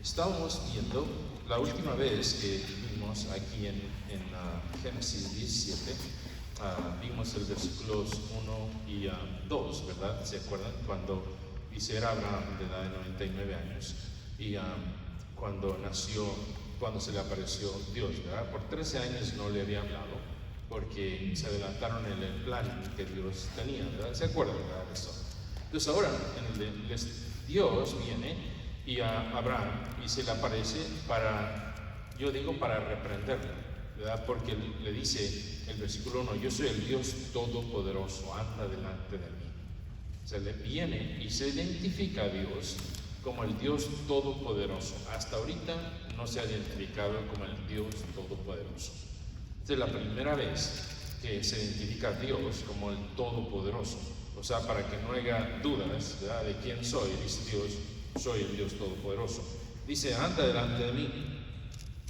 Estábamos viendo la última vez que vimos aquí en Génesis 17, vimos el versículos 1 y 2, ¿verdad? ¿Se acuerdan? Cuando dice era Abraham de edad de 99 años y cuando nació, cuando se le apareció Dios, ¿verdad? Por 13 años no le había hablado porque se adelantaron en el plan que Dios tenía, ¿verdad? ¿Se acuerdan, verdad, de eso? Entonces ahora Dios viene y a Abraham y se le aparece para reprenderlo, ¿verdad? Porque le dice el versículo 1, yo soy el Dios Todopoderoso, anda delante de mí. Se le viene y se identifica a Dios como el Dios Todopoderoso. Hasta ahorita no se ha identificado como el Dios Todopoderoso. Esta es la primera vez que se identifica a Dios como el Todopoderoso. O sea, para que no haya dudas, ¿verdad?, de quién soy, dice Dios, soy el Dios Todopoderoso. Dice, anda delante de mí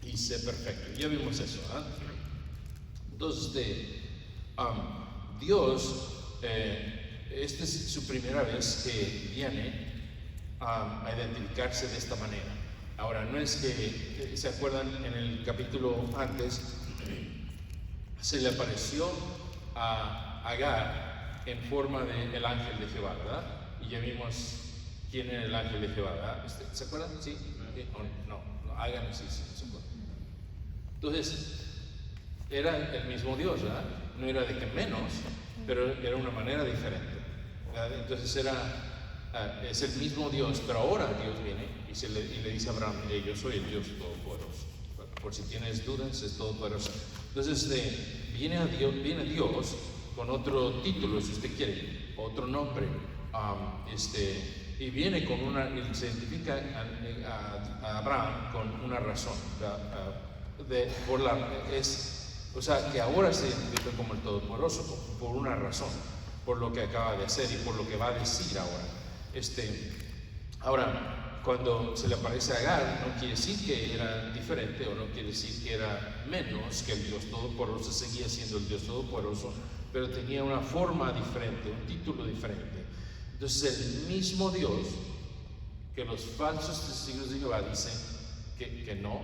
y sé perfecto. Ya vimos eso, ¿verdad? Entonces, Dios, esta es su primera vez que viene a identificarse de esta manera. Ahora, no es que, ¿se acuerdan? En el capítulo antes, se le apareció a Agar en forma del ángel de Jehová, ¿verdad? Y ya vimos quién era el ángel de Jehová, ¿verdad? ¿Se acuerdan? ¿Sí? No, Agar sí, se acuerdan. Entonces, era el mismo Dios, ¿verdad? No era de que menos, pero era una manera diferente, ¿verdad? Entonces es el mismo Dios, pero ahora Dios viene y le dice a Abraham, yo soy el Dios Todopoderoso. Por si tienes dudas, es Todopoderoso. Entonces viene Dios con otro título, si usted quiere, otro nombre, y viene con y se identifica a Abraham con una razón, o sea, que ahora se identifica como el Todopoderoso por una razón, por lo que acaba de hacer y por lo que va a decir ahora. Ahora, cuando se le aparece a Agar, no quiere decir que era diferente o no quiere decir que era menos que el Dios Todopoderoso, seguía siendo el Dios Todopoderoso, pero tenía una forma diferente, un título diferente. Entonces, el mismo Dios que los falsos testigos de Jehová dicen que no,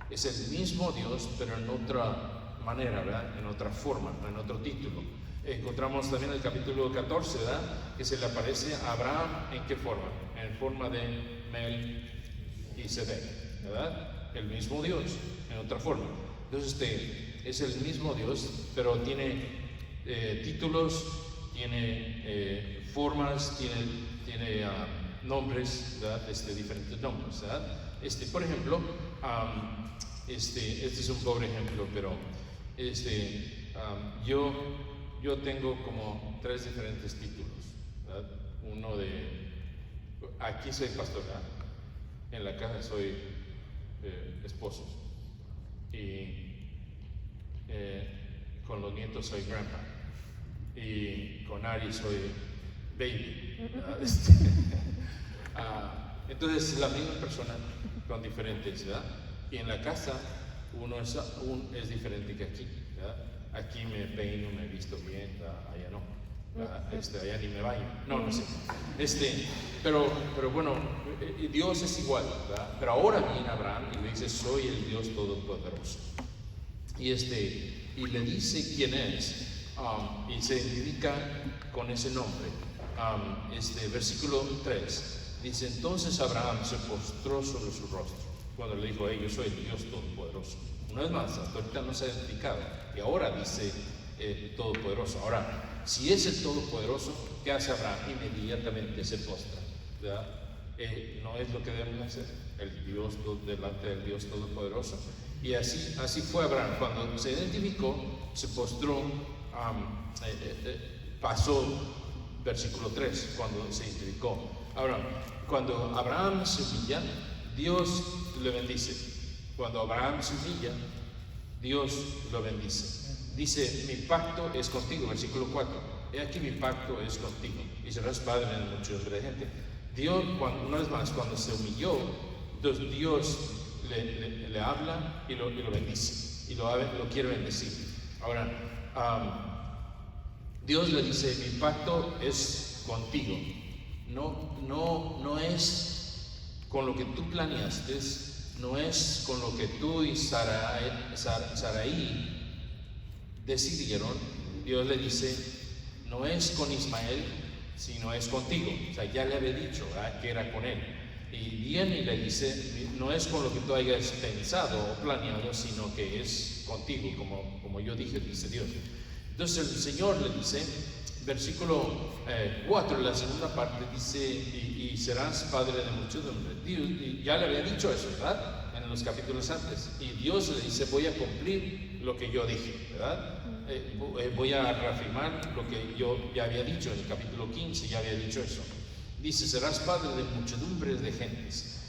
es el mismo Dios, pero en otra manera, ¿verdad? En otra forma, en otro título. Encontramos también el capítulo 14, ¿verdad?, que se le aparece a Abraham, ¿en qué forma? En forma de Melquisedec, ¿verdad? El mismo Dios, en otra forma. Entonces, es el mismo Dios, pero tiene títulos, tiene formas, tiene nombres, ¿verdad? Diferentes nombres, ¿verdad? Por ejemplo, este es un pobre ejemplo, pero yo tengo como 3 diferentes títulos, ¿verdad? Uno aquí soy pastor, ¿verdad? En la casa soy esposo y con los nietos soy grandpa y con Ari soy baby, ¿verdad? Entonces la misma persona con diferentes, ¿verdad? Y en la casa uno es diferente que aquí, ¿verdad? Aquí me peino, me visto bien, allá no, allá ni me baño, no sé. Pero bueno, Dios es igual, ¿verdad? Pero ahora viene Abraham y le dice, soy el Dios Todopoderoso. Y le dice quién es, y se identifica con ese nombre. Versículo 3 dice, entonces Abraham se postró sobre su rostro cuando le dijo, yo soy el Dios Todopoderoso. Una vez más, hasta ahorita no se ha identificado y ahora dice Todopoderoso. Ahora, si es el Todopoderoso, ¿qué hace Abraham? Inmediatamente se postra, ¿verdad? No es lo que debemos hacer, el Dios delante del Dios Todopoderoso. Y así fue Abraham. Cuando se identificó, se postró, pasó versículo 3, cuando se identificó. Ahora, cuando Abraham se humilla, Dios le bendice. Cuando Abraham se humilla, Dios lo bendice. Dice, mi pacto es contigo, versículo 4. He aquí mi pacto es contigo y serás padre de muchos de gente. Dios, una vez más, cuando se humilló, entonces Dios le habla y lo bendice y lo quiere bendecir. Ahora, Dios le dice, mi pacto es contigo. No es con lo que tú planeaste, no es con lo que tú y Sarai decidieron. Dios le dice, no es con Ismael, sino es contigo. O sea, ya le había dicho, ¿verdad?, que era con él. Y viene y le dice, no es con lo que tú hayas pensado o planeado, sino que es contigo, como yo dije, dice Dios. Entonces el Señor le dice, versículo 4, la segunda parte, dice, y serás padre de muchedumbre. Y ya le había dicho eso, ¿verdad?, en los capítulos antes. Y Dios le dice, voy a cumplir lo que yo dije, ¿verdad? Voy a reafirmar lo que yo ya había dicho en el capítulo 15, ya había dicho eso. Dice, serás padre de muchedumbres de gentes.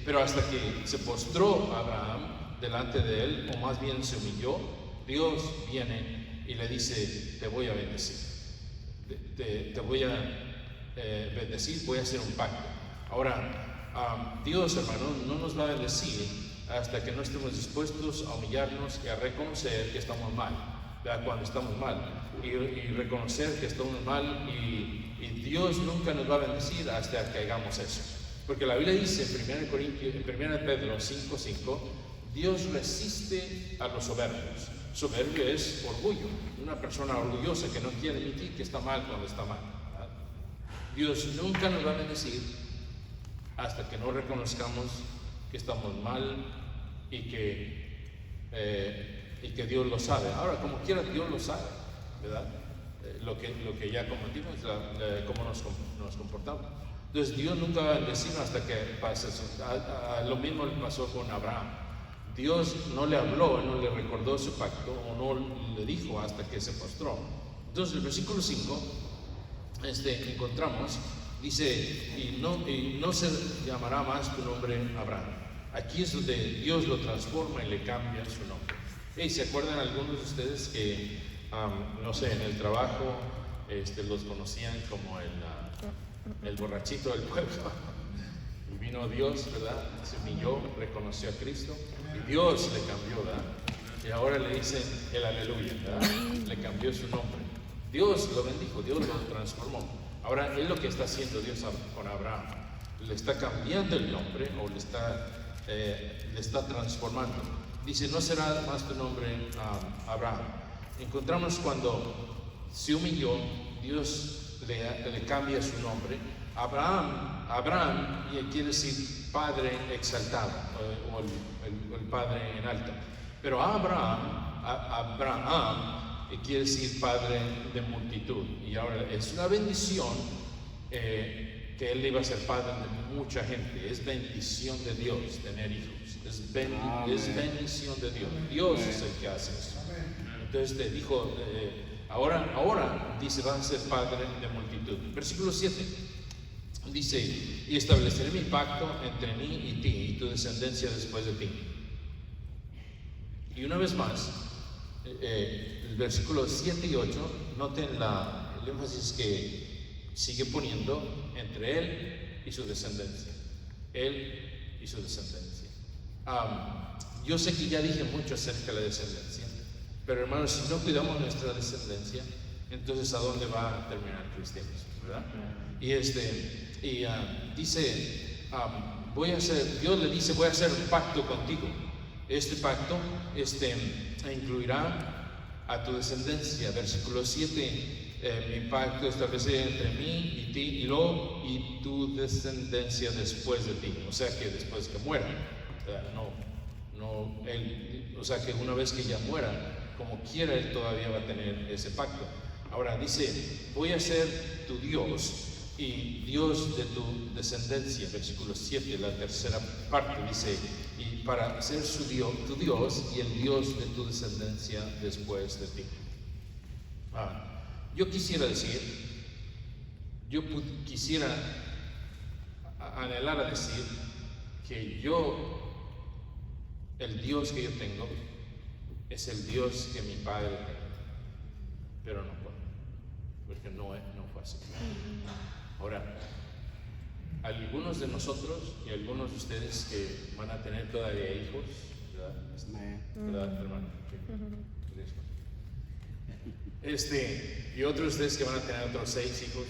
Pero hasta que se postró Abraham delante de él, o más bien se humilló, Dios viene y le dice, te voy a bendecir. Te voy a bendecir, voy a hacer un pacto. Ahora, Dios, hermano, no nos va a bendecir hasta que no estemos dispuestos a humillarnos y a reconocer que estamos mal, ¿verdad?, cuando estamos mal, y reconocer que estamos mal, y Dios nunca nos va a bendecir hasta que hagamos eso, porque la Biblia dice en 1 Pedro 5:5, Dios resiste a los soberbios. Soberbio es orgullo, una persona orgullosa que no quiere admitir que está mal cuando está mal, ¿verdad? Dios nunca nos va a bendecir hasta que no reconozcamos que estamos mal y que Dios lo sabe. Ahora, como quiera, Dios lo sabe, ¿verdad? Lo que ya cometimos, cómo nos comportamos. Entonces, Dios nunca va a bendecirnos hasta que pase eso. Lo mismo le pasó con Abraham. Dios no le habló, no le recordó su pacto, o no le dijo hasta que se postró. Entonces, el versículo 5, encontramos, dice, y no se llamará más tu nombre Abraham. Aquí es donde Dios lo transforma y le cambia su nombre. ¿Se acuerdan algunos de ustedes que, no sé, en el trabajo los conocían como el borrachito del pueblo? Y vino Dios, ¿verdad? Se humilló, reconoció a Cristo y Dios le cambió, ¿verdad? Y ahora le dicen el aleluya, ¿verdad? Le cambió su nombre. Dios lo bendijo, Dios lo transformó. Ahora es lo que está haciendo Dios con Abraham. Le está cambiando el nombre, o le está transformando. Dice, no será más tu nombre Abraham. Encontramos cuando se humilló, Dios le cambia su nombre. Abraham quiere decir padre exaltado, o el padre en alto. Pero Abraham quiere decir padre de multitud. Y ahora es una bendición que él iba a ser padre de mucha gente. Es bendición de Dios tener hijos. Es bendición de Dios. Dios es el que hace eso. Entonces te dijo, ahora dice, vas a ser padre de multitud. Versículo 7 dice, y estableceré mi pacto entre mí y ti y tu descendencia después de ti. Y una vez más, el versículo 7 y 8, noten el énfasis que sigue poniendo entre él y su descendencia. Él y su descendencia. Yo sé que ya dije mucho acerca de la descendencia, pero hermanos, si no cuidamos nuestra descendencia, entonces ¿a dónde va a terminar el cristianismo, verdad? Y dice, Dios le dice, voy a hacer un pacto contigo. Este pacto incluirá a tu descendencia. Versículo 7, mi pacto estableceré entre mí y ti, y tu descendencia después de ti. O sea que después que muera, o sea que una vez que ella muera, como quiera, él todavía va a tener ese pacto. Ahora dice, voy a ser tu Dios y Dios de tu descendencia. Versículo 7, la tercera parte, dice, y para ser tu Dios y el Dios de tu descendencia después de ti. Yo quisiera decir, quisiera anhelar a decir que el Dios que yo tengo es el Dios que mi padre tenía, pero no puedo, porque no fue así. Ahora, algunos de nosotros y algunos de ustedes que van a tener todavía hijos, ¿verdad, hermano? Y otros de ustedes que van a tener otros 6 hijos,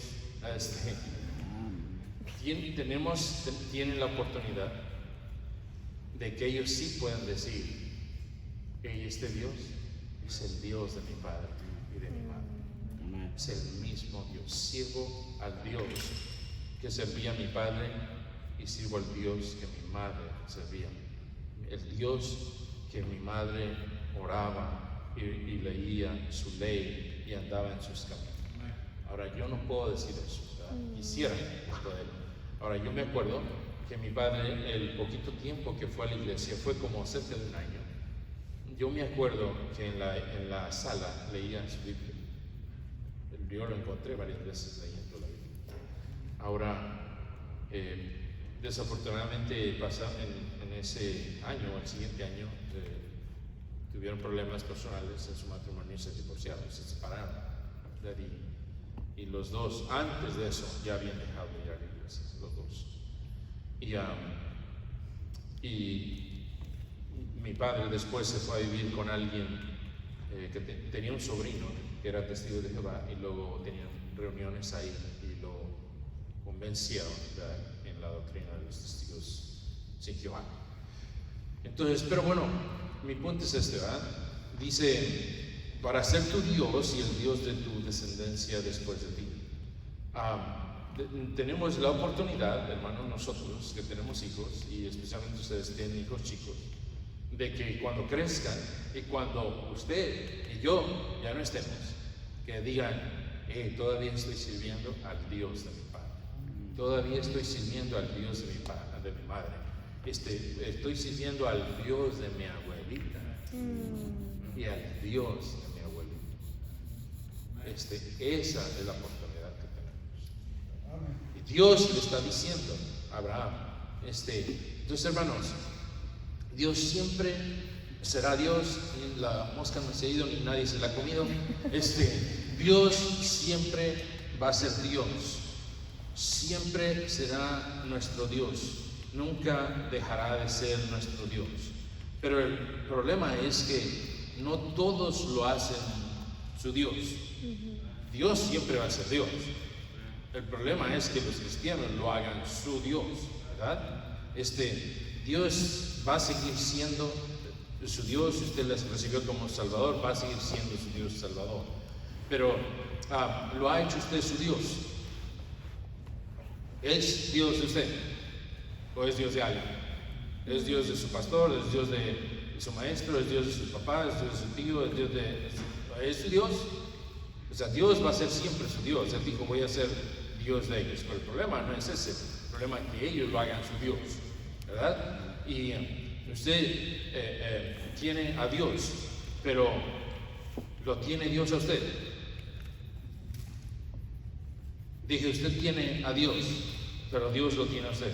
tienen la oportunidad de que ellos sí puedan decir, este Dios es el Dios de mi padre y de mi madre. Es el mismo Dios. Sirvo al Dios que servía a mi padre y sirvo al Dios que mi madre servía. El Dios que mi madre oraba y leía su ley y andaba en sus caminos. Ahora yo no puedo decir eso, ¿verdad? Quisiera poder. Ahora yo me acuerdo que mi padre, el poquito tiempo que fue a la iglesia, fue como cerca de un año. Yo me acuerdo que en la sala leía su Biblia. Yo lo encontré varias veces leyendo la Biblia. Ahora, desafortunadamente en ese año o el siguiente año tuvieron problemas personales en su matrimonio y se divorciaron, se separaron. Y los dos, antes de eso, ya habían dejado de ir a la iglesia, los dos. Y mi padre después se fue a vivir con alguien que tenía un sobrino que era testigo de Jehová, y luego tenían reuniones ahí y lo convencieron en la doctrina de los testigos sin Jehová. Entonces, pero bueno, mi punto es este, ¿verdad? Dice, para ser tu Dios y el Dios de tu descendencia después de ti. Tenemos la oportunidad, hermanos, nosotros que tenemos hijos, y especialmente ustedes tienen hijos chicos, de que cuando crezcan y cuando usted y yo ya no estemos, que digan, todavía estoy sirviendo al Dios de mi padre, todavía estoy sirviendo al Dios de mi padre, de mi madre, estoy sirviendo al Dios de mi abuelita y al Dios de mi abuelita. Esa es la oportunidad que tenemos. Y Dios le está diciendo a Abraham, entonces, hermanos, Dios siempre será Dios, ni la mosca no se ha ido, ni nadie se la ha comido. Dios siempre va a ser Dios, siempre será nuestro Dios, nunca dejará de ser nuestro Dios. Pero el problema es que no todos lo hacen su Dios. Dios siempre va a ser Dios. El problema es que los cristianos lo hagan su Dios, ¿verdad? Dios va a seguir siendo su Dios. Si usted les recibió como Salvador, va a seguir siendo su Dios Salvador. Pero lo ha hecho usted su Dios. ¿Es Dios de usted? ¿O es Dios de alguien? ¿Es Dios de su pastor? ¿Es Dios de su maestro? ¿Es Dios de su papá? ¿Es Dios de su tío? ¿Es su Dios? O sea, Dios va a ser siempre su Dios. Él dijo, voy a ser Dios de ellos. Pero el problema no es ese. El problema es que ellos lo hagan su Dios, ¿verdad? Y usted tiene a Dios, pero ¿lo tiene Dios a usted? Dije, usted tiene a Dios, pero Dios lo tiene a usted.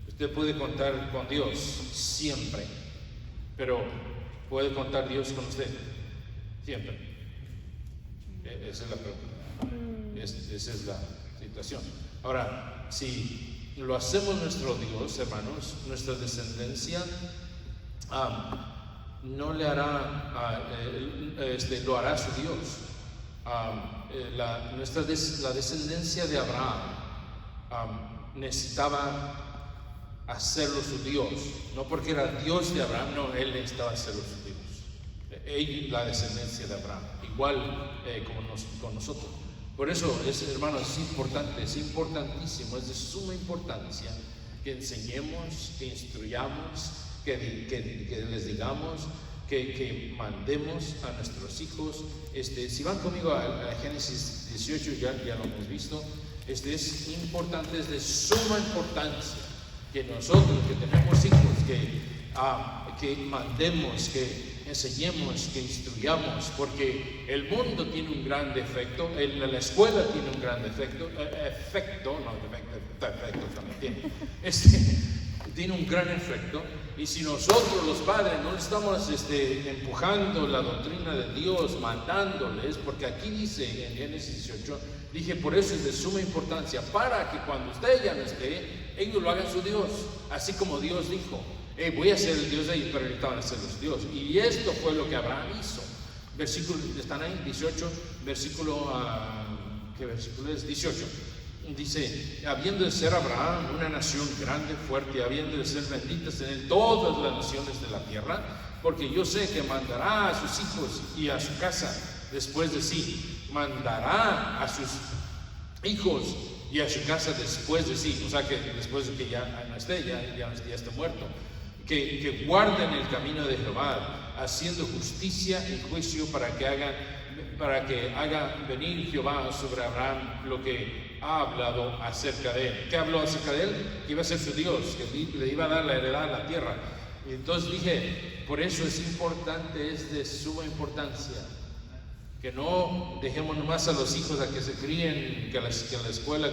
Usted puede contar con Dios siempre, pero ¿puede contar Dios con usted? Siempre. Esa es la pregunta. Esa es la situación. Ahora, si lo hacemos nuestro Dios, hermanos, nuestra descendencia no le hará, lo hará su Dios. La descendencia de Abraham necesitaba hacerlo su Dios, no porque era Dios de Abraham, no, él necesitaba hacerlo su Dios. La descendencia de Abraham, igual con nosotros. Por eso, hermanos, es importante, es importantísimo, es de suma importancia que enseñemos, que instruyamos, que les digamos, que mandemos a nuestros hijos. Si van conmigo a Génesis 18, ya lo hemos visto. Es importante, es de suma importancia que nosotros que tenemos hijos, que mandemos, que enseñemos, que instruyamos, porque el mundo tiene un gran defecto, la escuela tiene un gran defecto, defecto también tiene. Tiene un gran efecto, y si nosotros los padres no estamos empujando la doctrina de Dios, mandándoles, porque aquí dice en Génesis 18, dije, por eso es de suma importancia, para que cuando usted ya no esté, ellos lo hagan su Dios, así como Dios dijo, voy a ser el Dios de ellos, pero ahorita van a ser los Dios. Y esto fue lo que Abraham hizo. Versículo, están ahí, 18, versículo, ¿qué versículo es? 18. Dice, habiendo de ser Abraham una nación grande, fuerte, habiendo de ser benditas en él todas las naciones de la tierra, porque yo sé que mandará a sus hijos y a su casa después de sí, mandará a sus hijos y a su casa después de sí, o sea que después de que ya no esté, ya esté muerto, que guarden el camino de Jehová, haciendo justicia y juicio para que haga venir Jehová sobre Abraham lo que ha hablado acerca de él. ¿Qué habló acerca de él? Que iba a ser su Dios, que le iba a dar la heredad a la tierra. Y entonces dije, por eso es importante, es de suma importancia, que no dejemos nomás a los hijos a que se críen, que la escuela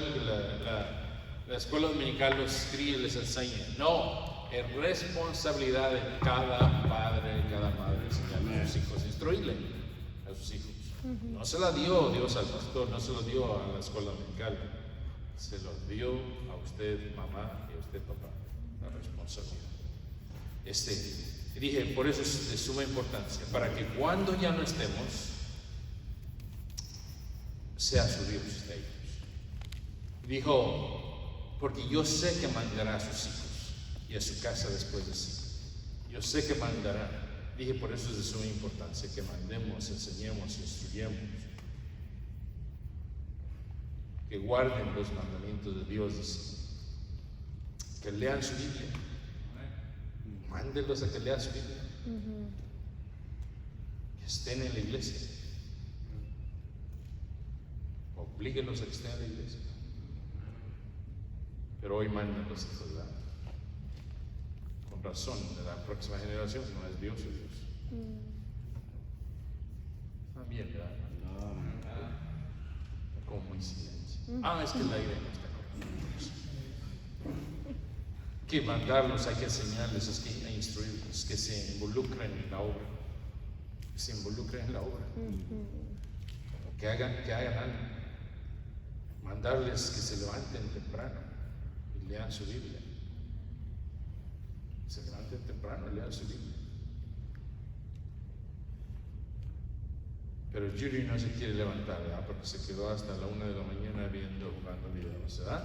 dominical los críe y les enseñe. No, es responsabilidad de cada padre, cada madre enseñarle a sus hijos, instruirle a sus hijos. No se la dio Dios al pastor, no se lo dio a la escuela dominical, se lo dio a usted, mamá, y a usted, papá, la responsabilidad. Dije, por eso es de suma importancia, para que cuando ya no estemos, sea su Dios de ellos. Dijo, porque yo sé que mandará a sus hijos y a su casa después de sí. Yo sé que mandará. Dije, por eso es de suma importancia que mandemos, enseñemos, instruyemos, que guarden los mandamientos de Dios, dice, que lean su Biblia. Mándenlos a que lean su Biblia, que estén en la iglesia, oblíguenlos a que estén en la iglesia. Pero hoy mandan los hijos, ¿verdad? Con razón, de la próxima generación no es Dios, es Dios. También, ¿verdad? Como muy silencio. Es que el aire no está correcto. Que mandarlos, hay que enseñarles, es que hay instruirlos, que se involucren en la obra, que hagan algo, mandarles que se levanten temprano y lean su Biblia, se levanten temprano y lean su Biblia. Pero Yuri no se quiere levantar, ¿verdad? Porque se quedó hasta la 1 de la mañana jugando videos, ¿verdad?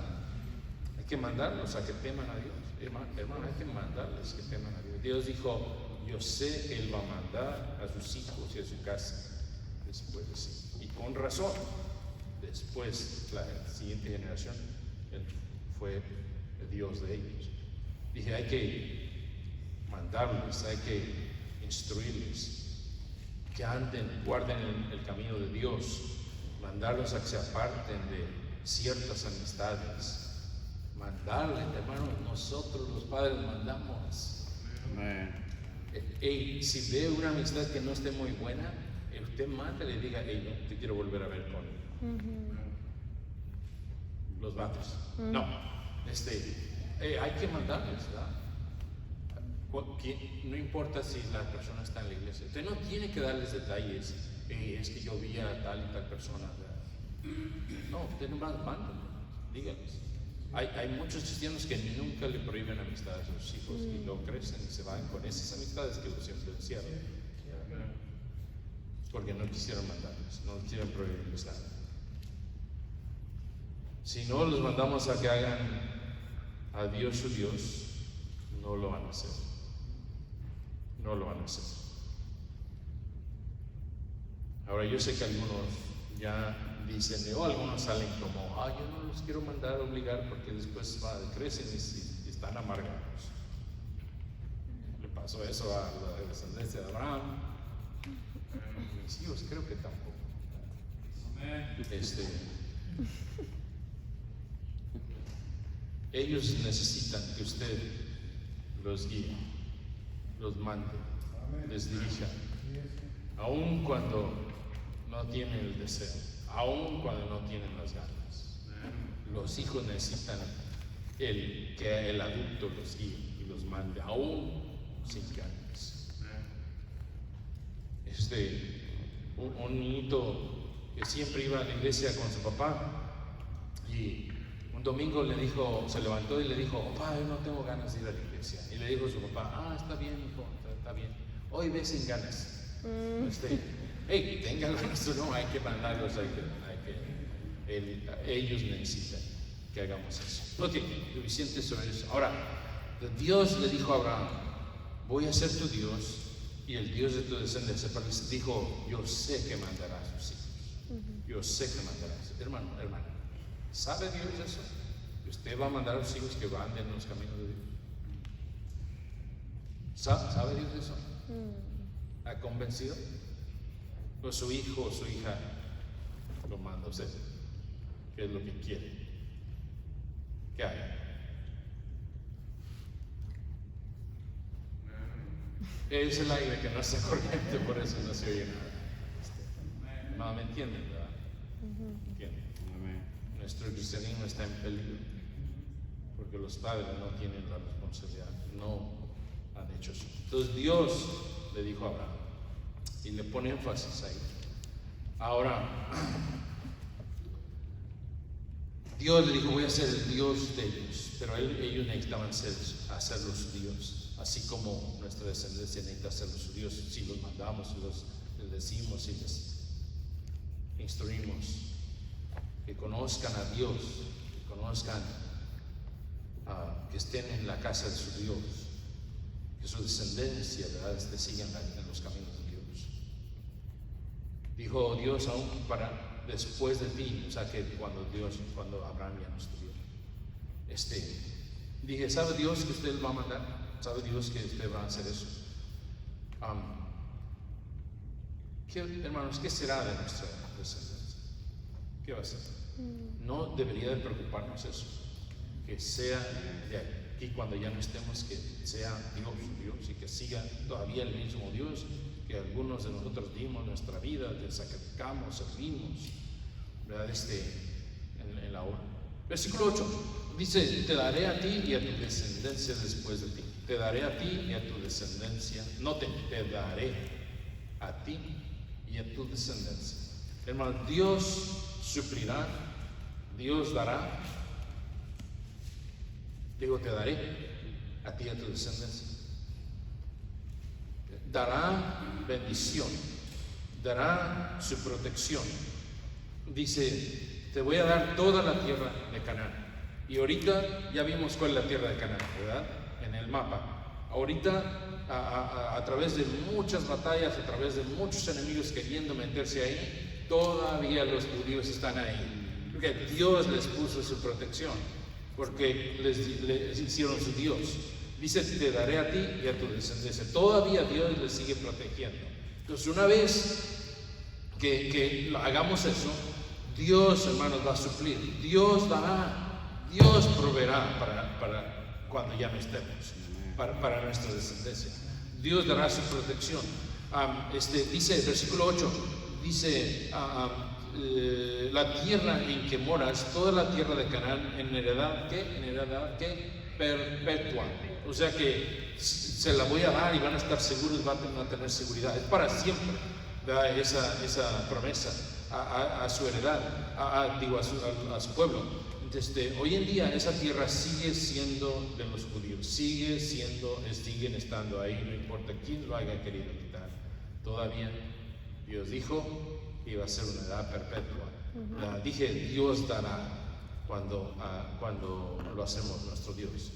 Hay que mandarlos a que teman a Dios. Hermano, hay que mandarles que teman a Dios. Dios dijo, yo sé que Él va a mandar a sus hijos y a su casa después de sí. Y con razón, después, la siguiente generación, Él fue el Dios de ellos. Dije, hay que mandarles, hay que instruirles, que anden, guarden el camino de Dios, mandarlos a que se aparten de ciertas amistades. Mandarle, hermano, nosotros los padres mandamos. Si ve una amistad que no esté muy buena, usted manda y le diga, no te quiero volver a ver con los vatos. No, hay que mandarles, ¿verdad? No importa si la persona está en la iglesia, usted no tiene que darles detalles, es que yo vi a tal y tal persona, ¿verdad? No, usted nomás manda, dígales. Hay muchos cristianos que nunca le prohíben amistades a sus hijos y lo crecen y se van con esas amistades que los siempre encierran, porque no quisieron mandarles, no quisieron prohibirles nada. Si no los mandamos a que hagan a Dios su Dios, no lo van a hacer. No lo van a hacer. Ahora yo sé que algunos ya dicen, algunos salen como, yo no los quiero mandar a obligar porque después crecen y están amargados. Le pasó eso a la descendencia de Abraham. Mis hijos creo que tampoco. Ellos necesitan que usted los guíe, los mande, les dirija, aun cuando no tienen el deseo, aun cuando no tienen las ganas. Los hijos necesitan que el adulto los guíe y los mande, aun sin ganas. Un niñito que siempre iba a la iglesia con su papá y un domingo se levantó y le dijo, papá, yo no tengo ganas de ir a la iglesia. Y le dijo a su papá, está bien, hijo, está bien. Hoy ves sin ganas. Tengan ganas o no, hay que mandarlos, ellos necesitan. que hagamos eso. Ok, suficiente sobre eso. Ahora, Dios le dijo a Abraham, voy a ser tu Dios y el Dios de tu descendencia. Pero dijo, yo sé que mandará a sus hijos. Yo sé que mandará a sus hijos. Hermano, ¿sabe Dios eso? Que usted va a mandar a sus hijos que anden en los caminos de Dios. ¿Sabe Dios eso? ¿Ha convencido? O su hijo o su hija lo manda a usted. ¿Qué es lo que quiere? ¿Qué hay? Es el aire que no está corriente, por eso no se oye nada. No me entienden, ¿verdad? ¿Entienden? Nuestro cristianismo está en peligro porque los padres no tienen la responsabilidad, no han hecho eso. Entonces Dios le dijo a Abraham y le pone énfasis ahí. Ahora, Dios le dijo, voy a ser el Dios de ellos, pero ellos necesitaban hacerlo su Dios, así como nuestra descendencia necesita hacerlo su Dios, si los mandamos, si les decimos, si les instruimos, que conozcan a Dios, que conozcan, que estén en la casa de su Dios, que su descendencia, ¿verdad?, sigan en los caminos de Dios. Dijo Dios, aún para después de ti, o sea que cuando Abraham ya no estuviera, dije, ¿sabe Dios que usted va a mandar? ¿Sabe Dios que usted va a hacer eso? Hermanos, ¿qué será de nuestra descendencia? ¿Qué va a ser? No debería de preocuparnos eso, que sea de aquí cuando ya no estemos, que sea Dios y que siga todavía el mismo Dios que algunos de nosotros dimos nuestra vida, te sacrificamos, servimos, ¿verdad? En la hora. Versículo 8 dice, te daré a ti y a tu descendencia después de ti. Te daré a ti y a tu descendencia. Noten, te daré a ti y a tu descendencia. Hermano, Dios suplirá, Dios dará. Digo, te daré a ti y a tu descendencia. Dará bendición, dará su protección. Dice, te voy a dar toda la tierra de Canaán. Y ahorita ya vimos cuál es la tierra de Canaán, ¿verdad? En el mapa. Ahorita, a través de muchas batallas, a través de muchos enemigos queriendo meterse ahí, todavía los judíos están ahí. Porque Dios les puso su protección, porque les hicieron su Dios. Dice, te daré a ti y a tu descendencia. Todavía Dios les sigue protegiendo. Entonces, una vez que hagamos eso, Dios, hermanos, va a suplir. Dios dará, Dios proveerá para cuando ya no estemos, para nuestra descendencia. Dios dará su protección. Dice, versículo 8, dice, la tierra en que moras, toda la tierra de Canaán, en heredad, ¿qué? En heredad, ¿qué? Perpetua. O sea que se la voy a dar y van a estar seguros, van a tener seguridad. Es para siempre, ¿verdad? Esa promesa a su heredad, a su pueblo. Entonces, hoy en día esa tierra sigue siendo de los judíos, siguen estando ahí, no importa quién lo haya querido quitar. Todavía Dios dijo que iba a ser una edad perpetua. Dije, Dios dará cuando lo hacemos nuestro Dios.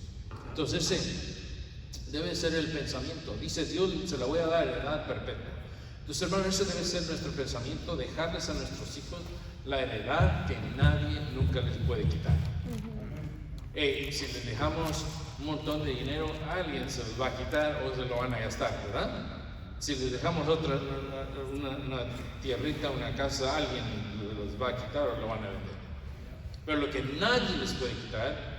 Entonces ese debe ser el pensamiento. Dice Dios, se la voy a dar heredad perpetua. Entonces, hermanos, ese debe ser nuestro pensamiento, dejarles a nuestros hijos la heredad que nadie nunca les puede quitar. Si les dejamos un montón de dinero, alguien se los va a quitar o se lo van a gastar, ¿verdad? Si les dejamos una tierrita, una casa, alguien los va a quitar o lo van a vender. Pero lo que nadie les puede quitar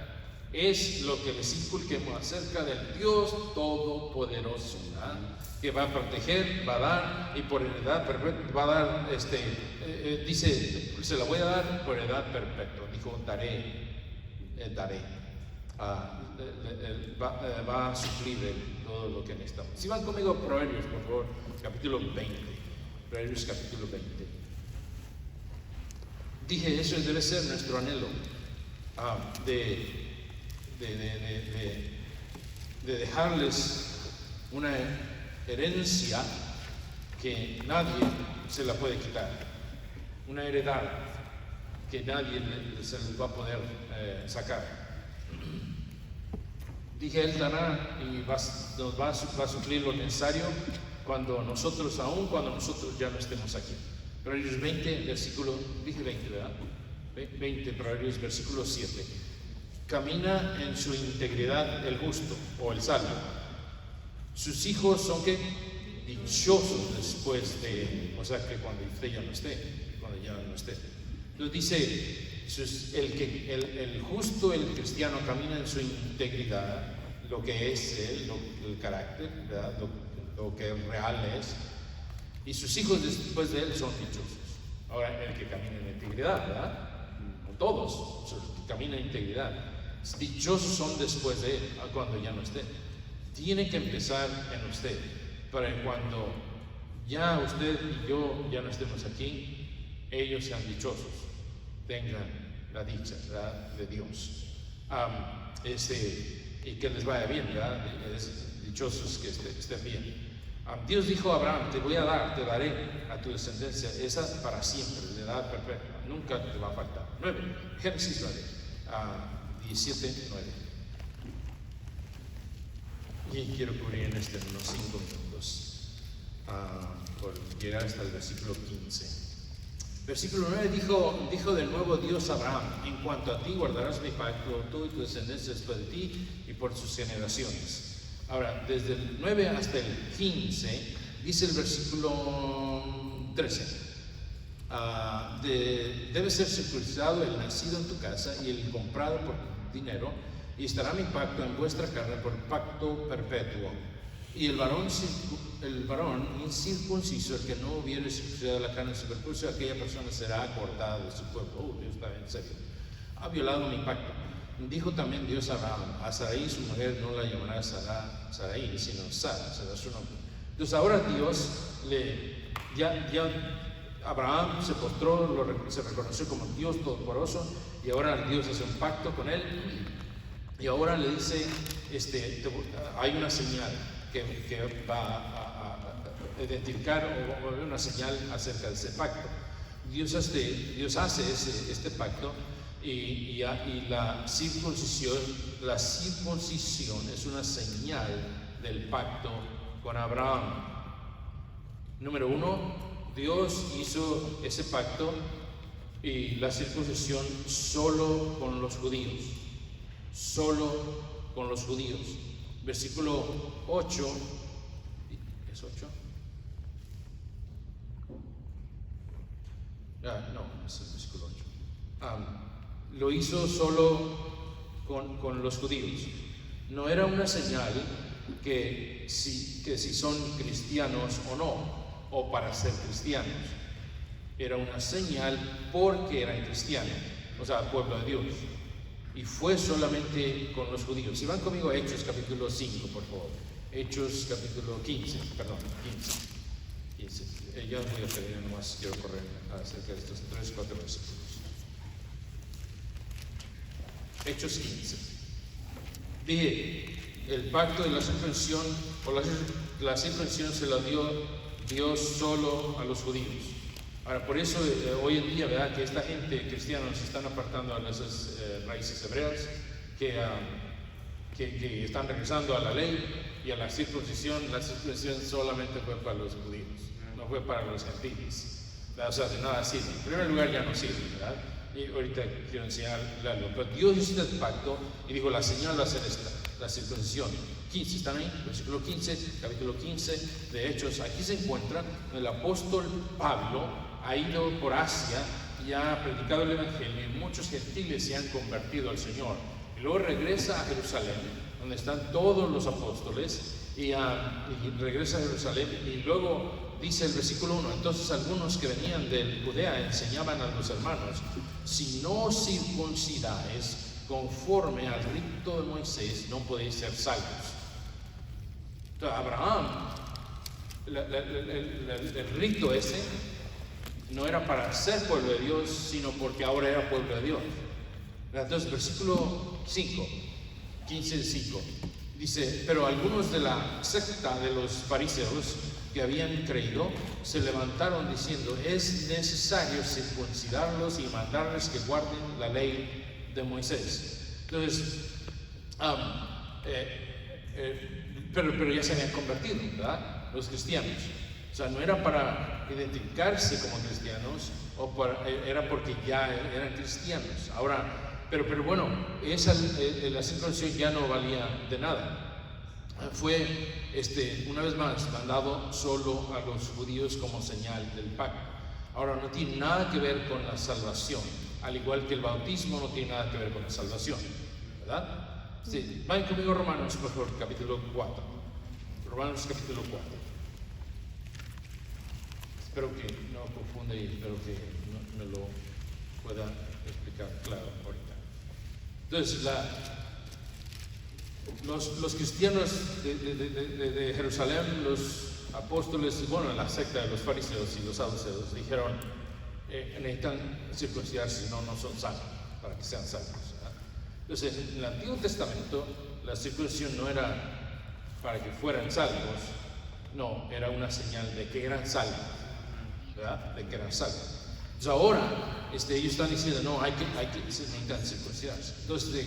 es lo que les inculquemos acerca del Dios Todopoderoso, ¿verdad? Que va a proteger, va a dar, y por heredad perpetua va a dar, dice, se la voy a dar por heredad perpetua. Dijo, daré. Va a suplir todo lo que necesitamos. Si van conmigo a Proverbios, por favor, capítulo 20. Proverbios capítulo 20. Dije, eso debe ser nuestro anhelo, de dejarles una herencia que nadie se la puede quitar, una heredad que nadie se les va a poder sacar. Dije, Él dará y nos va a suplir lo necesario cuando nosotros ya no estemos aquí. Proverbios 20, versículo, dije 20, ¿verdad? 20, Proverbios, versículo 7. Camina en su integridad el justo o el sabio. Sus hijos son que dichosos después de, o sea, que cuando usted ya no esté, Entonces dice, el justo, el cristiano, camina en su integridad, lo que es él, el carácter, ¿verdad? Lo que real es, y sus hijos después de él son dichosos. Ahora, el que camina en integridad, ¿verdad? Todos caminan en integridad. Dichosos son después de él, cuando ya no esté. Tiene que empezar en usted, para que cuando ya usted y yo ya no estemos aquí, ellos sean dichosos, tengan la dicha, ¿verdad?, de Dios. Y que les vaya bien, ¿verdad? Dichosos que estén bien. Dios dijo a Abraham, te daré a tu descendencia, esa para siempre, de edad perpetua, nunca te va a faltar. 9, Génesis 17, 9. Y quiero cubrir en unos 5 minutos, por llegar hasta el versículo 15. Versículo 9 dijo de nuevo Dios a Abraham, en cuanto a ti guardarás mi pacto, tú y tu descendencia después de ti y por sus generaciones. Ahora, desde el 9 hasta el 15, dice el versículo 13, debe ser circuncidado el nacido en tu casa y el comprado por dinero, y estará mi pacto en vuestra carne por pacto perpetuo. Y el varón incircunciso, el que no hubiere circuncidado la carne superpuesta, aquella persona será cortada de su pueblo. Dios está en serio. Ha violado mi pacto. Dijo también Dios a Abraham, a Sarai su mujer no la llamará Sarai, sino Sara, será su nombre. Entonces ahora Dios Abraham se postró, se reconoció como Dios todopoderoso, y ahora Dios hace un pacto con él, y ahora le dice, hay una señal que va a identificar, o va a haber una señal acerca de ese pacto. Dios hace este pacto, y la circuncisión es una señal del pacto con Abraham. Número 1, Dios hizo ese pacto y la circuncisión solo con los judíos. Versículo 8, ¿es 8? No, es el versículo 8. Lo hizo solo con los judíos. No era una señal que si son cristianos o no, o para ser cristianos. Era una señal porque eran cristianos, o sea, pueblo de Dios. Y fue solamente con los judíos. Si van conmigo a Hechos capítulo 5, por favor. Hechos capítulo 15. Ya voy a terminar, nomás quiero correr acerca de estos 3, 4 versículos. Hechos 15. Dije, el pacto de la circuncisión, la circuncisión se la dio Dios solo a los judíos. Ahora, por eso hoy en día, ¿verdad?, que esta gente cristiana se están apartando a esas raíces hebreas, que están regresando a la ley y a la circuncisión. La circuncisión solamente fue para los judíos, no fue para los gentiles. O sea, de nada sirve. En primer lugar, ya no sirve, ¿verdad? Y ahorita quiero enseñarle, pero Dios hizo el pacto y dijo, la señal va a ser esta, la circuncisión. 15, ¿están ahí? Versículo 15, capítulo 15 de Hechos. Aquí se encuentra el apóstol Pablo, ha ido por Asia y ha predicado el evangelio, y muchos gentiles se han convertido al Señor. Y luego regresa a Jerusalén, donde están todos los apóstoles, y regresa a Jerusalén, y luego dice el versículo 1, entonces algunos que venían de Judea enseñaban a los hermanos, si no circuncidáis conforme al rito de Moisés, no podéis ser salvos. Entonces Abraham, el rito ese no era para ser pueblo de Dios, sino porque ahora era pueblo de Dios. Entonces versículo 5, 15:5, dice, pero algunos de la secta de los fariseos que habían creído se levantaron diciendo: es necesario circuncidarlos y mandarles que guarden la ley de Moisés. Entonces, pero ya se habían convertido, ¿verdad? Los cristianos. O sea, no era para identificarse como cristianos, era porque ya eran cristianos. Ahora, pero bueno, la circuncisión ya no valía de nada. Fue una vez más mandado solo a los judíos como señal del pacto. Ahora, no tiene nada que ver con la salvación, al igual que el bautismo no tiene nada que ver con la salvación, ¿verdad? Sí, vayan conmigo a Romanos, por favor, capítulo 4. Romanos capítulo 4. Espero que no confunda y espero que me lo pueda explicar claro ahorita. Entonces, los cristianos de Jerusalén, los apóstoles, bueno, la secta de los fariseos y los saduceos dijeron: necesitan circuncidarse, no son salvos, para que sean salvos, ¿verdad? Entonces, en el Antiguo Testamento la circuncisión no era para que fueran salvos, no, era una señal de que eran salvos, ¿verdad? De que eran salvos. Entonces ahora ellos están diciendo: no, se necesitan circuncidarse. Entonces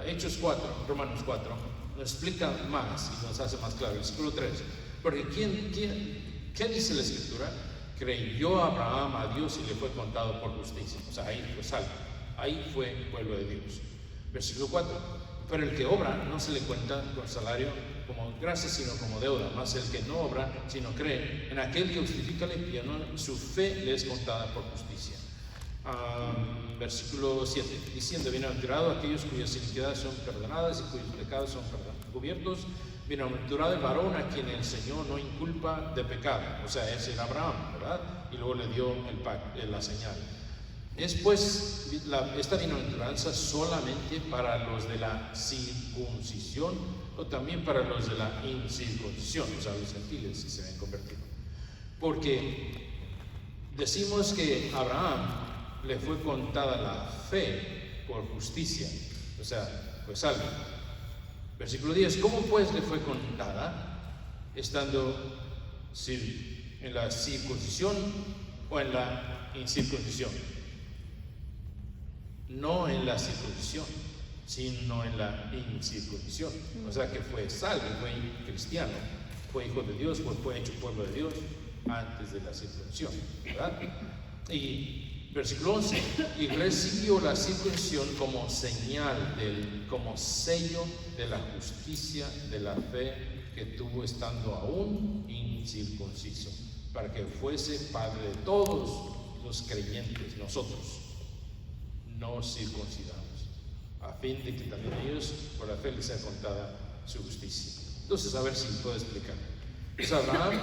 Hechos 4, Romanos 4 nos explica más y nos hace más claro. Versículo 3, porque ¿qué dice la Escritura? Creyó Abraham a Dios y le fue contado por justicia. O sea, ahí fue salvo, ahí fue pueblo de Dios. Versículo 4, pero el que obra no se le cuenta con salario como gracia, sino como deuda. Más el que no obra, sino cree en aquel que justifica al impío, su fe le es contada por justicia. Versículo 7, diciendo: bienaventurado aquellos cuyas iniquidades son perdonadas y cuyos pecados son cubiertos. Bienaventurado el varón a quien el Señor no inculpa de pecado. O sea, ese era Abraham, ¿verdad? Y luego le dio la señal. Es pues esta bienaventuranza solamente para los de la circuncisión, o también para los de la incircuncisión, o sea, los gentiles que se habían convertido. Porque decimos que a Abraham le fue contada la fe por justicia, o sea, fue salvo. Versículo 10, ¿cómo pues le fue contada? Estando en la circuncisión o en la incircuncisión. No en la circuncisión, sino en la incircuncisión. O sea que fue salvo, fue cristiano, fue hijo de Dios, fue hecho pueblo de Dios antes de la circuncisión, ¿verdad? Y versículo 11, y recibió la circuncisión como señal, como sello de la justicia de la fe que tuvo estando aún incircunciso, para que fuese padre de todos los creyentes, nosotros no circuncidados, a fin de que también ellos por la fe les sea contada su justicia. Entonces, a ver si puedo explicar. Pues Abraham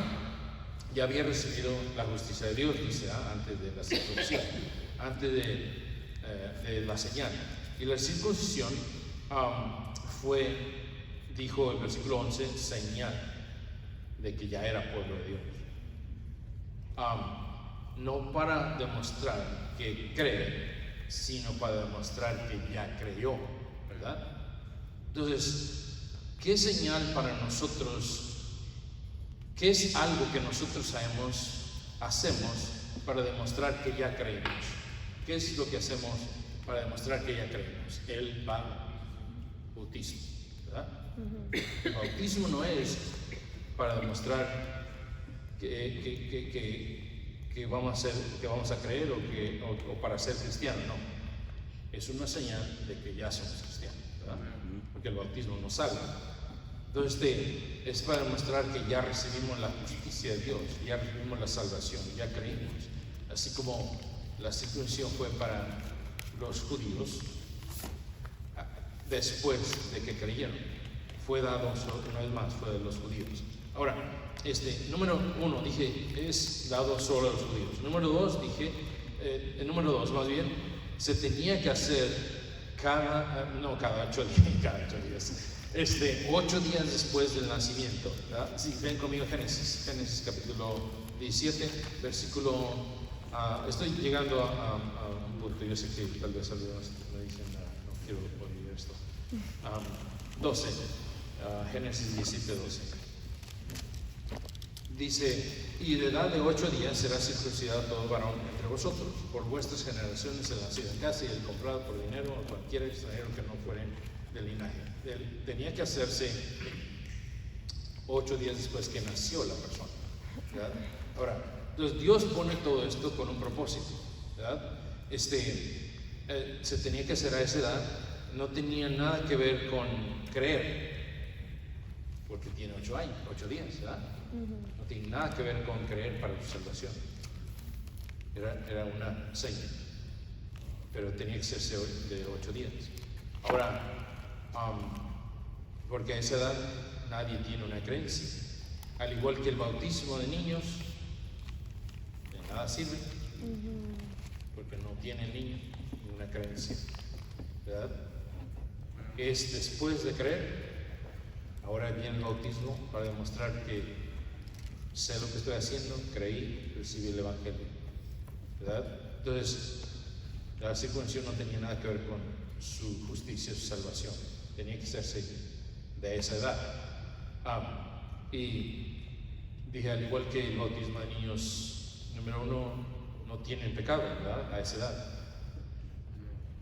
ya había recibido la justicia de Dios, dice, antes de la circuncisión, antes de la señal. Y la circuncisión dijo el versículo 11, señal de que ya era pueblo de Dios. No para demostrar que cree, sino para demostrar que ya creyó, ¿verdad? Entonces, ¿qué señal para nosotros? ¿Qué es algo que nosotros hacemos para demostrar que ya creemos? ¿Qué es lo que hacemos para demostrar que ya creemos? El bautismo, ¿verdad? El bautismo no es para demostrar que vamos a creer o para ser cristianos, no. Es una señal de que ya somos cristianos, ¿verdad? Porque el bautismo nos salva. Entonces es para demostrar que ya recibimos la justicia de Dios, ya recibimos la salvación, ya creímos. Así como la circuncisión fue para los judíos después de que creyeron, fue dado una vez más, fue de los judíos. Ahora, número 1, dije, es dado solo a los judíos. Número 2, dije, más bien, se tenía que hacer cada 8 días. 8 días después del nacimiento, ¿verdad? Sí, ven conmigo a Génesis capítulo 17, versículo, estoy llegando a un punto, yo sé que tal vez algunos me dicen, no quiero olvidar esto. 12, Génesis 17, 12. dice, y de edad de 8 días será circuncidado todo varón entre vosotros, por vuestras generaciones el nacido en casa y el comprado por dinero o cualquier extranjero que no fuere del linaje. Él tenía que hacerse 8 días después que nació la persona, ¿verdad? Ahora, entonces Dios pone todo esto con un propósito, ¿verdad? Se tenía que hacer a esa edad, no tenía nada que ver con creer, porque tiene 8 días, ¿verdad? No tiene nada que ver con creer para tu salvación. Era una seña, pero tenía que hacerse de 8 días. Ahora, porque a esa edad nadie tiene una creencia. Al igual que el bautismo de niños, de nada sirve, porque no tiene el niño una creencia, ¿verdad? Es después de creer. Ahora viene el bautismo para demostrar que sé lo que estoy haciendo, creí, recibí el evangelio, ¿verdad? Entonces, la circuncisión no tenía nada que ver con su justicia, su salvación. Tenía que hacerse de esa edad. Y dije, al igual que el bautismo de niños, número 1, no tienen pecado, ¿verdad? A esa edad.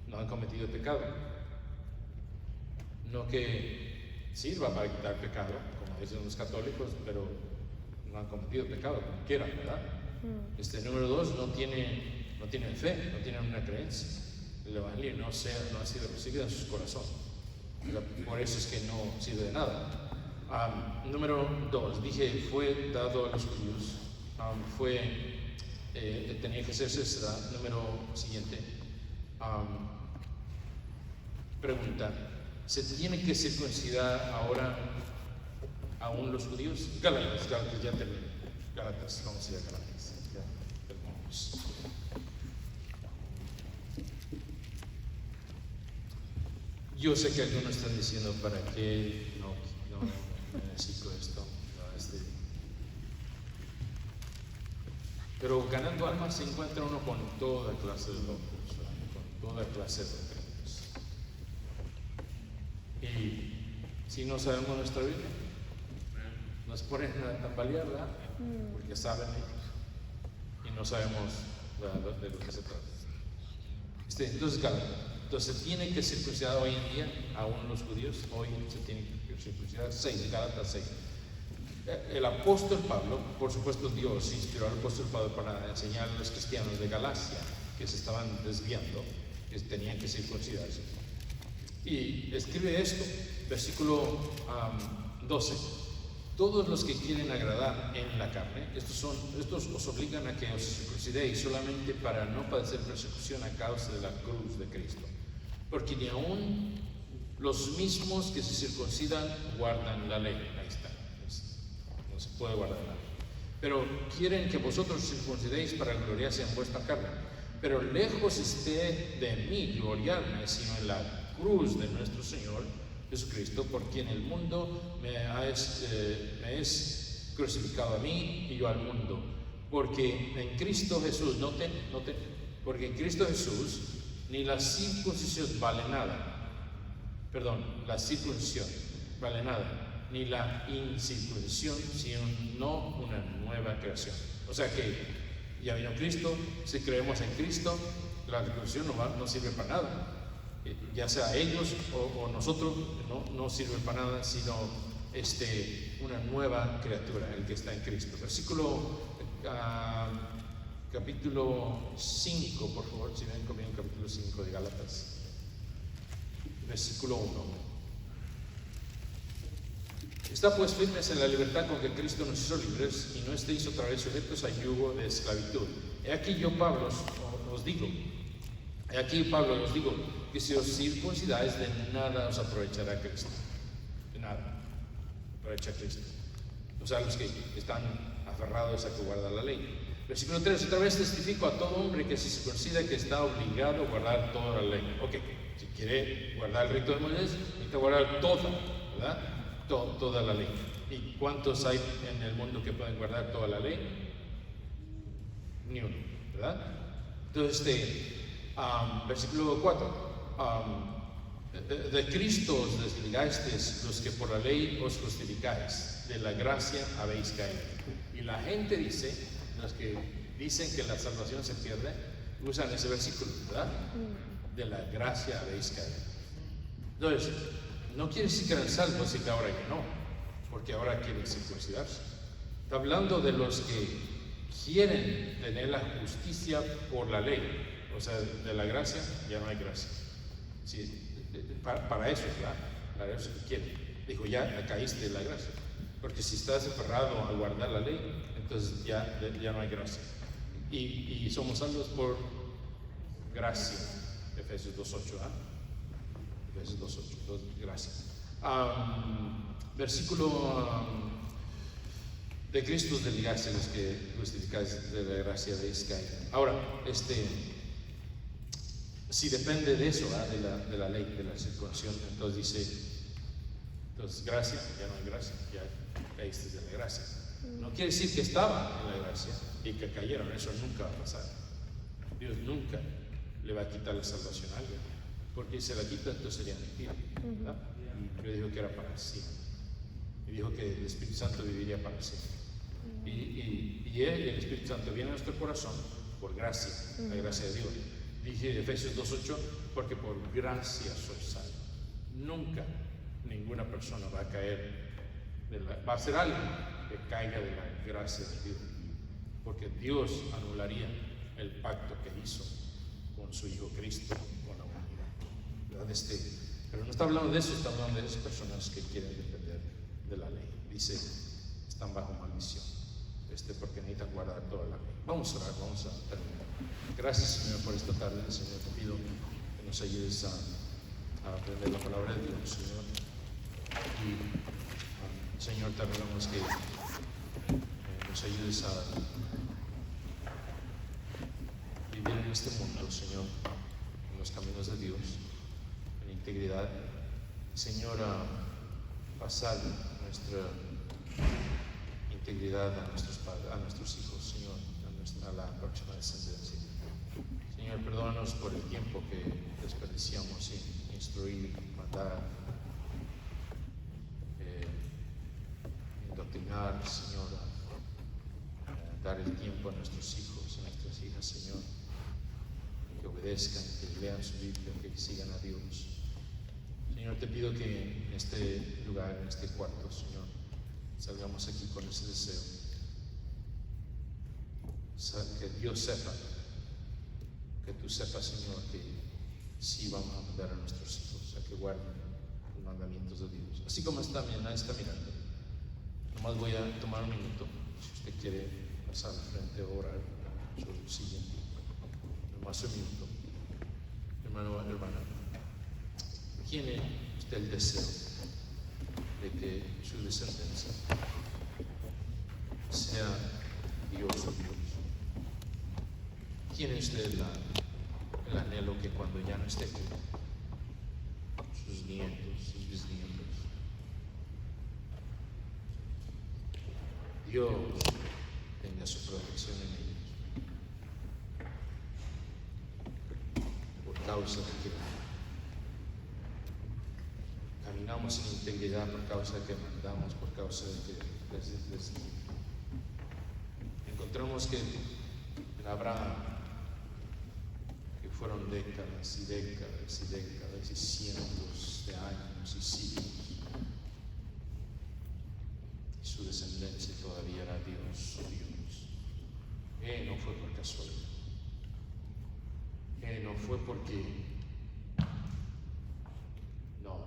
No han cometido pecado. No que sirva para quitar pecado, como dicen los católicos, pero no han cometido pecado, como quieran, ¿verdad? Número 2, no tienen fe, no tienen una creencia. El evangelio no ha sido recibido en sus corazones. Por eso es que no sirve de nada. Número 2, dije, fue dado a los judíos, tenía que hacerse esa edad. Número siguiente, pregunta, ¿se tiene que circuncidar ahora aún los judíos? Gálatas, ya terminé. Gálatas, vamos a ir a Gálatas. Ya terminamos. Yo sé que algunos están diciendo, ¿para qué no necesito esto? Pero ganando almas se encuentra uno con toda clase de locos, con toda clase de doctrinas. Y si no sabemos nuestra Biblia, nos ponen a tambalear, ¿verdad? Porque saben ellos y no sabemos de lo que se trata. Entonces, Entonces, ¿tiene que circuncidar hoy en día aún los judíos? Hoy se tiene que circuncidar. 6, Gálatas 6. El apóstol Pablo, por supuesto, Dios inspiró al apóstol Pablo para enseñar a los cristianos de Galacia que se estaban desviando, que tenían que circuncidarse. Y escribe esto, versículo 12. Todos los que quieren agradar en la carne, estos os obligan a que os circuncidéis solamente para no padecer persecución a causa de la cruz de Cristo. Porque ni aún los mismos que se circuncidan guardan la ley. Ahí está. No se puede guardar nada. Pero quieren que vosotros circuncidéis para gloriarse en vuestra carne. Pero lejos esté de mí gloriarme, sino en la cruz de nuestro Señor Jesucristo, por quien el mundo me es crucificado a mí y yo al mundo. Porque en Cristo Jesús, noten, porque en Cristo Jesús ni la circuncisión vale nada. Perdón, la circuncisión vale nada. Ni la incircuncisión, sino una nueva creación. O sea que ya vino Cristo, si creemos en Cristo, la circuncisión no sirve para nada. Ya sea ellos o nosotros, no sirve para nada, sino una nueva criatura, el que está en Cristo. Capítulo 5, por favor, si ven conmigo, capítulo 5 de Gálatas, versículo 1. Está pues firmes en la libertad con que Cristo nos hizo libres, y no estéis otra vez sujetos a yugo de esclavitud. He aquí Pablo os digo, que si os circuncidáis, de nada os aprovechará Cristo. De nada aprovecha Cristo. O sea, los que están aferrados a que guardar la ley. Versículo 3, otra vez testifico a todo hombre que se circuncida que está obligado a guardar toda la ley. Ok, si quiere guardar el rito de Moisés, necesita guardar toda, ¿verdad? Toda la ley. ¿Y cuántos hay en el mundo que pueden guardar toda la ley? Ni uno, ¿verdad? Entonces, versículo 4. De Cristo os desligasteis los que por la ley os justificáis, de la gracia habéis caído. Y la gente dice, los que dicen que la salvación se pierde, usan ese versículo, ¿verdad? De la gracia habéis caído. Entonces, no quiere decir que eran salvos y que ahora ya no, porque ahora quieren circuncidarse. Está hablando de los que quieren tener la justicia por la ley, o sea, de la gracia ya no hay gracia. Sí, para eso, ¿verdad? Para eso que quieren. Dijo, ya caíste de la gracia, porque si estás aferrado a guardar la ley, entonces ya no hay gracia. Y somos salvos por gracia, Efesios 2.8, Efesios 2.8, gracias. Versículo de Cristo desligarse los que justificáis, de la gracia habéis caído. Ahora, si depende de eso, de la ley, de la circuncisión, entonces dice, entonces gracia, ya no hay gracia, ya caíste de la gracia. No quiere decir que estaba en la gracia y que cayeron, eso nunca va a pasar. Dios nunca le va a quitar la salvación a alguien, porque si se la quita, entonces sería mentira, ¿verdad? Pero dijo que era para sí, y dijo que el Espíritu Santo viviría para sí. Y el Espíritu Santo viene a nuestro corazón por gracia, la gracia de Dios. Dije Efesios 2.8, porque por gracia soy salvo. Nunca ninguna persona va a caer, va a ser alguien que caiga de la gracia de Dios, porque Dios anularía el pacto que hizo con su Hijo Cristo, con la humanidad, ¿verdad? Pero no está hablando de eso, está hablando de esas personas que quieren depender de la ley. Dice, están bajo maldición, porque necesitan guardar toda la ley. Vamos a orar, vamos a terminar. Gracias, Señor, por esta tarde. Señor, te pido que nos ayudes a aprender la palabra de Dios, Señor. Y, Señor, te rogamos que nos ayudes a vivir en este mundo, Señor, en los caminos de Dios, en integridad. Señor, a pasar nuestra integridad a nuestros padres, a nuestros hijos, Señor, a la próxima descendencia. Señor, perdónanos por el tiempo que desperdiciamos en instruir, mandar, indoctrinar, Señor, dar el tiempo a nuestros hijos, a nuestras hijas, Señor, que obedezcan, que lean su Biblia, que sigan a Dios. Señor, te pido que en este lugar, en este cuarto, Señor, salgamos aquí con ese deseo. Que Dios sepa, que tú sepas, Señor, que sí vamos a mandar a nuestros hijos a que guarden los mandamientos de Dios. Así como está mirando. Nomás voy a tomar un minuto, si usted quiere pasar al frente o orar en su silla. Nomás un minuto. Hermano, hermana, ¿tiene usted el deseo de que su descendencia sea Dios o Dios? ¿Tiene usted el anhelo que cuando ya no esté aquí, sus nietos, sus bisnietos, Dios tenga su protección en ellos? Por causa de que caminamos en integridad, por causa de que mandamos, por causa de que les encontramos que en Abraham, que fueron décadas y décadas y décadas y cientos de años y siglos, y su descendencia todavía era Dios, su Dios. No fue por casualidad, no fue porque, no,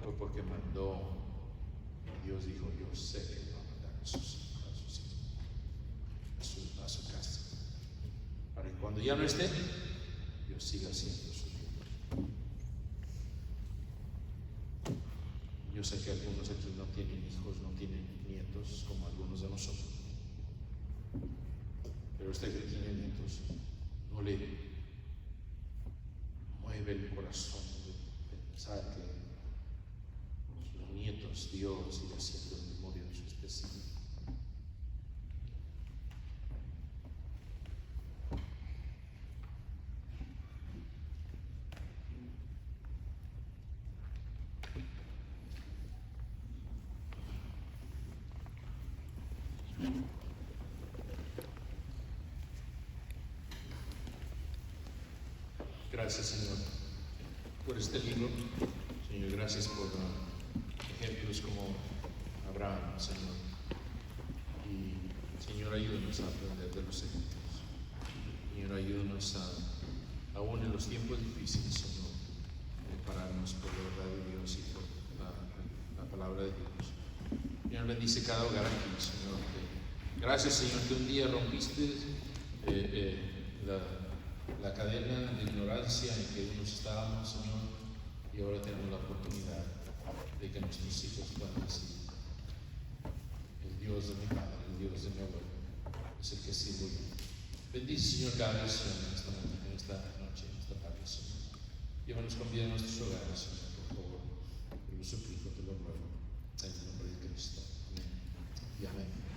fue porque mandó, y Dios dijo, yo sé que le va a mandar a sus hijos, a su casa, para que cuando ya no esté, Dios siga siendo su Dios. Yo sé que algunos aquí no tienen hijos, no tienen nietos, como algunos de nosotros, pero usted que tiene nietos, no le mueve el corazón de pensar que sus nietos, Dios sigue siendo el mismo Dios específico. Gracias, Señor, por este libro. Señor, gracias por ejemplos como Abraham, Señor. Y, Señor, ayúdanos a aprender de los ejemplos. Señor, ayúdanos aún en los tiempos difíciles, Señor, prepararnos por la verdad de Dios y por la palabra de Dios. Señor, bendice cada hogar aquí, Señor. Gracias, Señor, que un día rompiste la cadena de ignorancia en que unos estábamos, Señor, y ahora tenemos la oportunidad de que nuestros hijos puedan decir: el Dios de mi padre, el Dios de mi abuelo, es el que sirvo yo. Bendice, Señor, cada nación en esta noche, en esta tarde, Señor. Llévanos con vida a nuestros hogares, Señor, por favor. Te lo suplico, te lo ruego, en el nombre de Cristo. Amén y amén.